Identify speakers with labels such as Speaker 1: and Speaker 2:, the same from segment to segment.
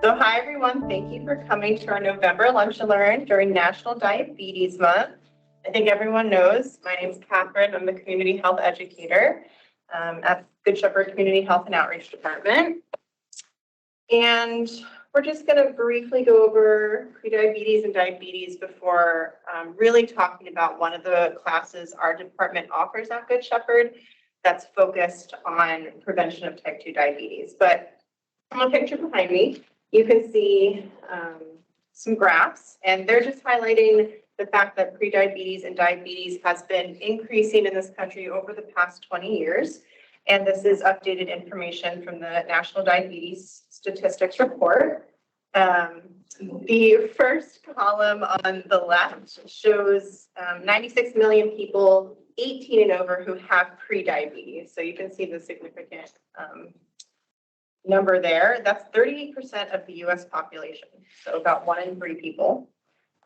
Speaker 1: So hi everyone, thank you for coming to our November Lunch and Learn during National Diabetes Month. I think everyone knows, my name is Catherine, I'm the Community Health Educator at Good Shepherd Community Health and Outreach Department. And we're just going to briefly go over prediabetes and diabetes before really talking about one of the classes our department offers at Good Shepherd that's focused on prevention of type 2 diabetes. But on the picture behind me, you can see some graphs, and they're just highlighting the fact that prediabetes and diabetes has been increasing in this country over the past 20 years. And this is updated information from the National Diabetes Statistics Report. The first column on the left shows 96 million people 18 and over who have prediabetes. So you can see the significant number there. That's 38% of the US population, so about 1 in 3 people.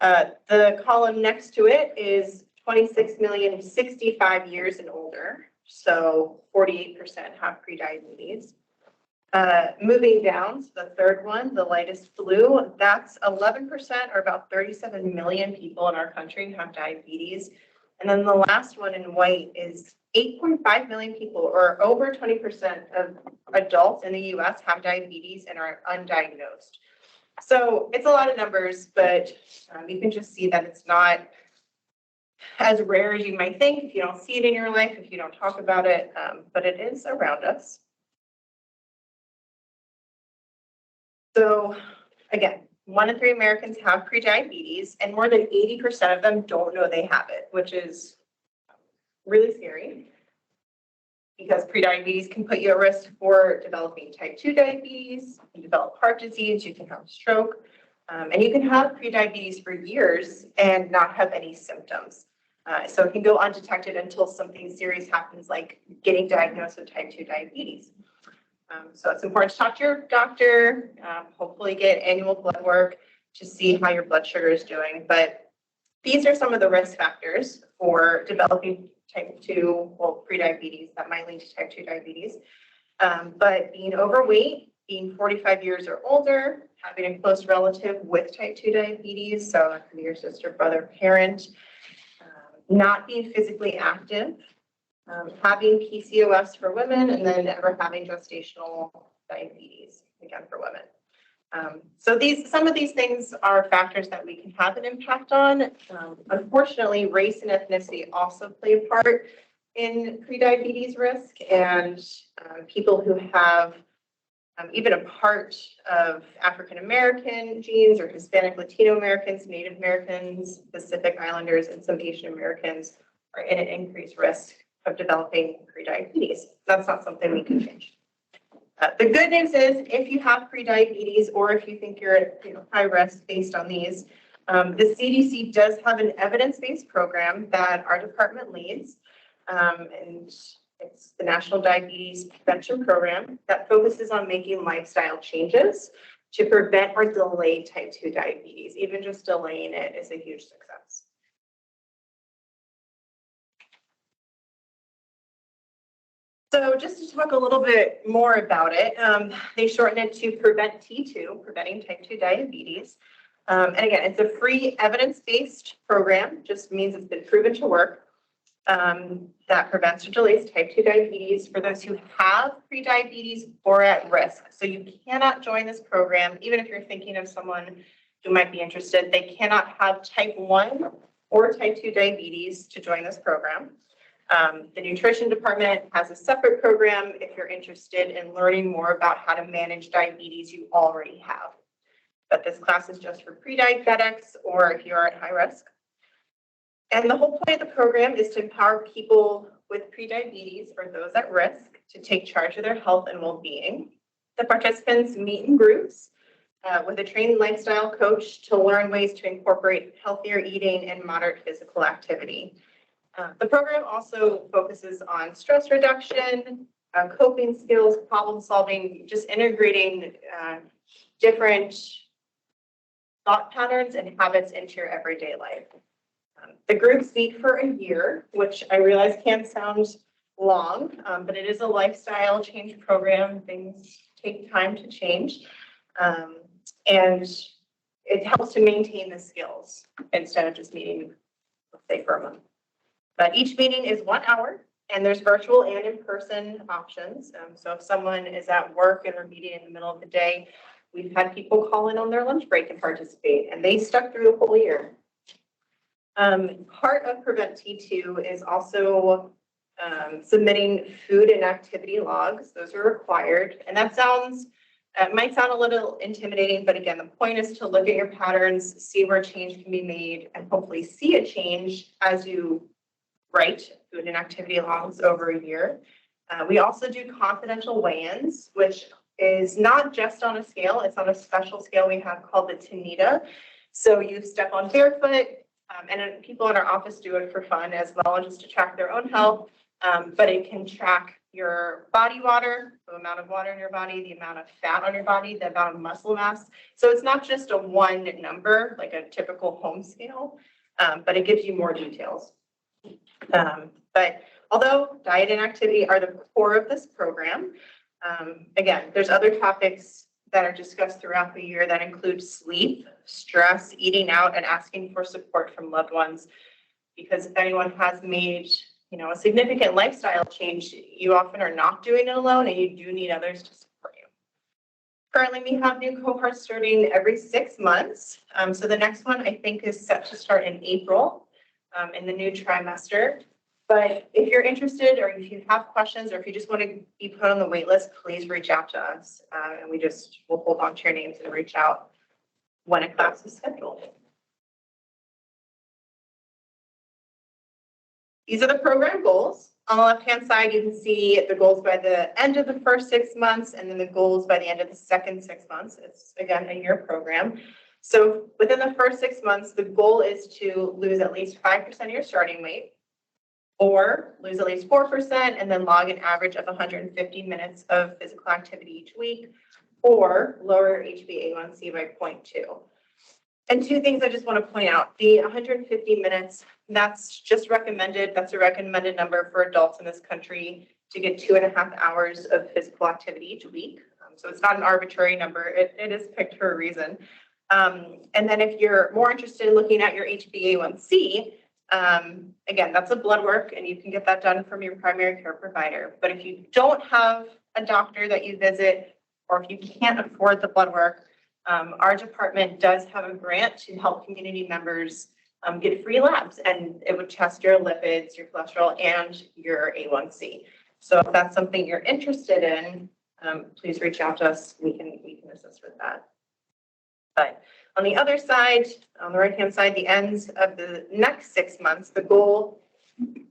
Speaker 1: The column next to it is 26 million 65 years and older, so 48% have prediabetes. Moving down to the third one, the lightest blue, that's 11% or about 37 million people in our country have diabetes. And then the last one in white is 8.5 million people, or over 20% of adults in the US have diabetes and are undiagnosed. So it's a lot of numbers, but you can just see that it's not as rare as you might think if you don't see it in your life, if you don't talk about it, but it is around us. So again, 1 in 3 Americans have prediabetes, and more than 80% of them don't know they have it, which is really scary because prediabetes can put you at risk for developing type 2 diabetes, you can develop heart disease, you can have a stroke, and you can have prediabetes for years and not have any symptoms. So it can go undetected until something serious happens, like getting diagnosed with type 2 diabetes. So it's important to talk to your doctor, hopefully get annual blood work to see how your blood sugar is doing. But these are some of the risk factors for developing type 2, well, prediabetes that might lead to type 2 diabetes. But being overweight, being 45 years or older, having a close relative with type 2 diabetes, so that could be your sister, brother, parent, not being physically active, having PCOS for women, and then ever having gestational diabetes, again, for women. So some of these things are factors that we can have an impact on. Unfortunately, race and ethnicity also play a part in prediabetes risk, and people who have even a part of African American genes or Hispanic Latino Americans, Native Americans, Pacific Islanders, and some Asian Americans are in an increased risk of developing prediabetes. That's not something we can change. The good news is if you have prediabetes or if you think you're at high risk based on these, the CDC does have an evidence-based program that our department leads, and it's the National Diabetes Prevention Program that focuses on making lifestyle changes to prevent or delay type 2 diabetes. Even just delaying it is a huge success. So just to talk a little bit more about it, they shorten it to Prevent T2, Preventing Type 2 Diabetes. And again, it's a free evidence-based program, just means it's been proven to work, that prevents or delays type 2 diabetes for those who have prediabetes or at risk. So you cannot join this program, even if you're thinking of someone who might be interested. They cannot have type 1 or type 2 diabetes to join this program. The nutrition department has a separate program if you're interested in learning more about how to manage diabetes you already have. But this class is just for pre-diabetics or if you're at high risk. And the whole point of the program is to empower people with prediabetes or those at risk to take charge of their health and well-being. The participants meet in groups with a trained lifestyle coach to learn ways to incorporate healthier eating and moderate physical activity. The program also focuses on stress reduction, coping skills, problem solving, just integrating different thought patterns and habits into your everyday life. The groups meet for a year, which I realize can sound long, but it is a lifestyle change program. Things take time to change. And it helps to maintain the skills instead of just meeting, let's say, for a month. But each meeting is 1 hour, and there's virtual and in-person options. So if someone is at work and we're meeting in the middle of the day, we've had people call in on their lunch break and participate, and they stuck through the whole year. Part of Prevent T2 is also submitting food and activity logs. Those are required, and that might sound a little intimidating, but again, the point is to look at your patterns, see where change can be made, and hopefully see a change as you write food and activity logs over a year. We also do confidential weigh-ins, which is not just on a scale, it's on a special scale we have called the Tanita. So you step on barefoot, and people in our office do it for fun as well, just to track their own health. But it can track your body water, the amount of water in your body, the amount of fat on your body, the amount of muscle mass. So it's not just a one number, like a typical home scale, but it gives you more details. But although diet and activity are the core of this program, again, there's other topics that are discussed throughout the year that include sleep, stress, eating out, and asking for support from loved ones. Because if anyone has made, a significant lifestyle change, you often are not doing it alone, and you do need others to support you. Currently, we have new cohorts starting every 6 months. So the next one I think is set to start in April in the new trimester. But if you're interested, or if you have questions, or if you just want to be put on the wait list, please reach out to us. And we'll hold on to your names and reach out when a class is scheduled. These are the program goals. On the left-hand side, you can see the goals by the end of the first 6 months, and then the goals by the end of the second 6 months. It's, again, a year program. So within the first 6 months, the goal is to lose at least 5% of your starting weight, or lose at least 4%, and then log an average of 150 minutes of physical activity each week, or lower your HbA1c by 0.2. And two things I just want to point out. The 150 minutes, that's just recommended. That's a recommended number for adults in this country to get 2.5 hours of physical activity each week. So it's not an arbitrary number. It is picked for a reason. And then if you're more interested in looking at your HbA1c, again, that's a blood work, and you can get that done from your primary care provider. But if you don't have a doctor that you visit, or if you can't afford the blood work, our department does have a grant to help community members get free labs, and it would test your lipids, your cholesterol, and your A1C. So if that's something you're interested in, please reach out to us. We can assist with that. But on the other side, on the right-hand side, the ends of the next 6 months, the goal,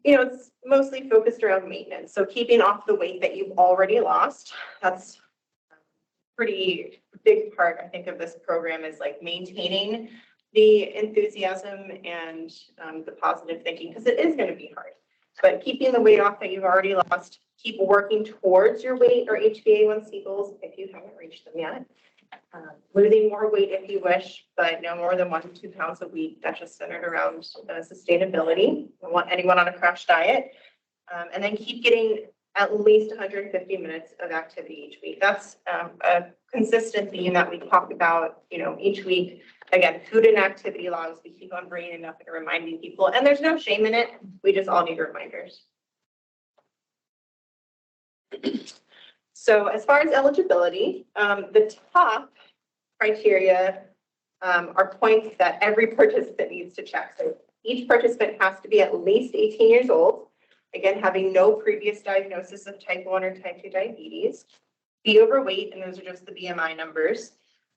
Speaker 1: it's mostly focused around maintenance. So keeping off the weight that you've already lost. That's pretty big part, I think, of this program, is like maintaining the enthusiasm and the positive thinking, because it is going to be hard. But keeping the weight off that you've already lost, keep working towards your weight or HbA1c goals if you haven't reached them yet. Losing more weight if you wish, but no more than 1 to 2 pounds a week. That's just centered around sustainability. I don't want anyone on a crash diet. And then keep getting at least 150 minutes of activity each week. That's a consistent theme that we talk about, each week. Again, food and activity logs, we keep on bringing enough and reminding people, and there's no shame in it. We just all need reminders. So as far as eligibility, the top criteria are points that every participant needs to check. So each participant has to be at least 18 years old. Again, having no previous diagnosis of type 1 or type 2 diabetes, be overweight, and those are just the BMI numbers,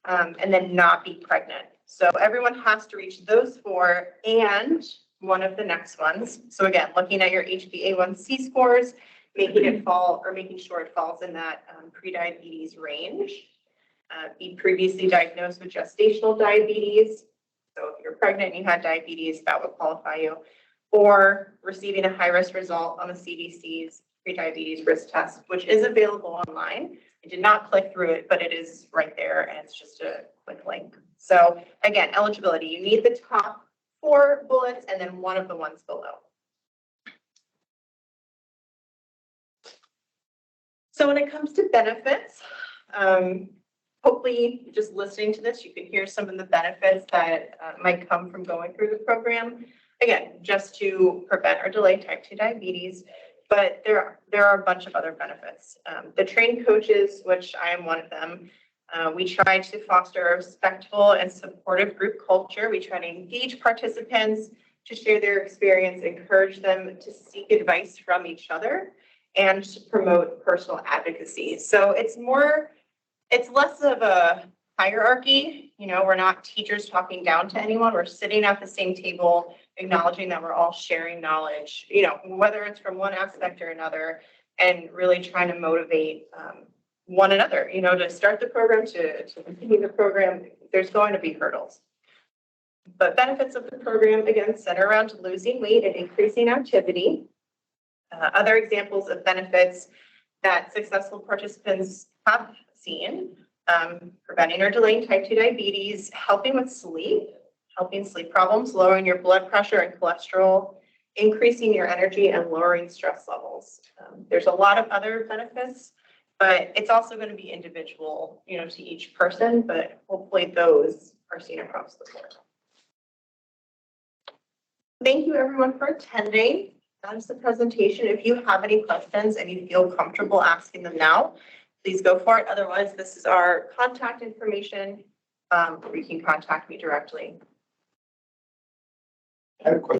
Speaker 1: and then not be pregnant. So everyone has to reach those 4 and one of the next ones. So again, looking at your HbA1c scores, making sure it falls in that prediabetes range. Be previously diagnosed with gestational diabetes. So if you're pregnant and you had diabetes, that would qualify you. Or receiving a high-risk result on the CDC's prediabetes risk test, which is available online. I did not click through it, but it is right there, and it's just a quick link. So again, eligibility, you need the top 4 bullets and then one of the ones below. So when it comes to benefits, Hopefully, just listening to this, you can hear some of the benefits that might come from going through the program. Again, just to prevent or delay type 2 diabetes, but there are a bunch of other benefits. The trained coaches, which I am one of them, we try to foster a respectful and supportive group culture. We try to engage participants to share their experience, encourage them to seek advice from each other, and to promote personal advocacy. So it's less of a hierarchy. We're not teachers talking down to anyone. We're sitting at the same table, acknowledging that we're all sharing knowledge, whether it's from one aspect or another, and really trying to motivate one another, to start the program, to continue the program. There's going to be hurdles. But benefits of the program, again, center around losing weight and increasing activity. Other examples of benefits that successful participants have seen: preventing or delaying type 2 diabetes, helping with helping sleep problems, lowering your blood pressure and cholesterol, increasing your energy, and lowering stress levels. There's a lot of other benefits, but it's also going to be individual, to each person, but hopefully those are seen across the board. Thank you everyone for attending. That is the presentation. If you have any questions and you feel comfortable asking them now, please go for it. Otherwise, this is our contact information, where you can contact me directly.
Speaker 2: I have a question.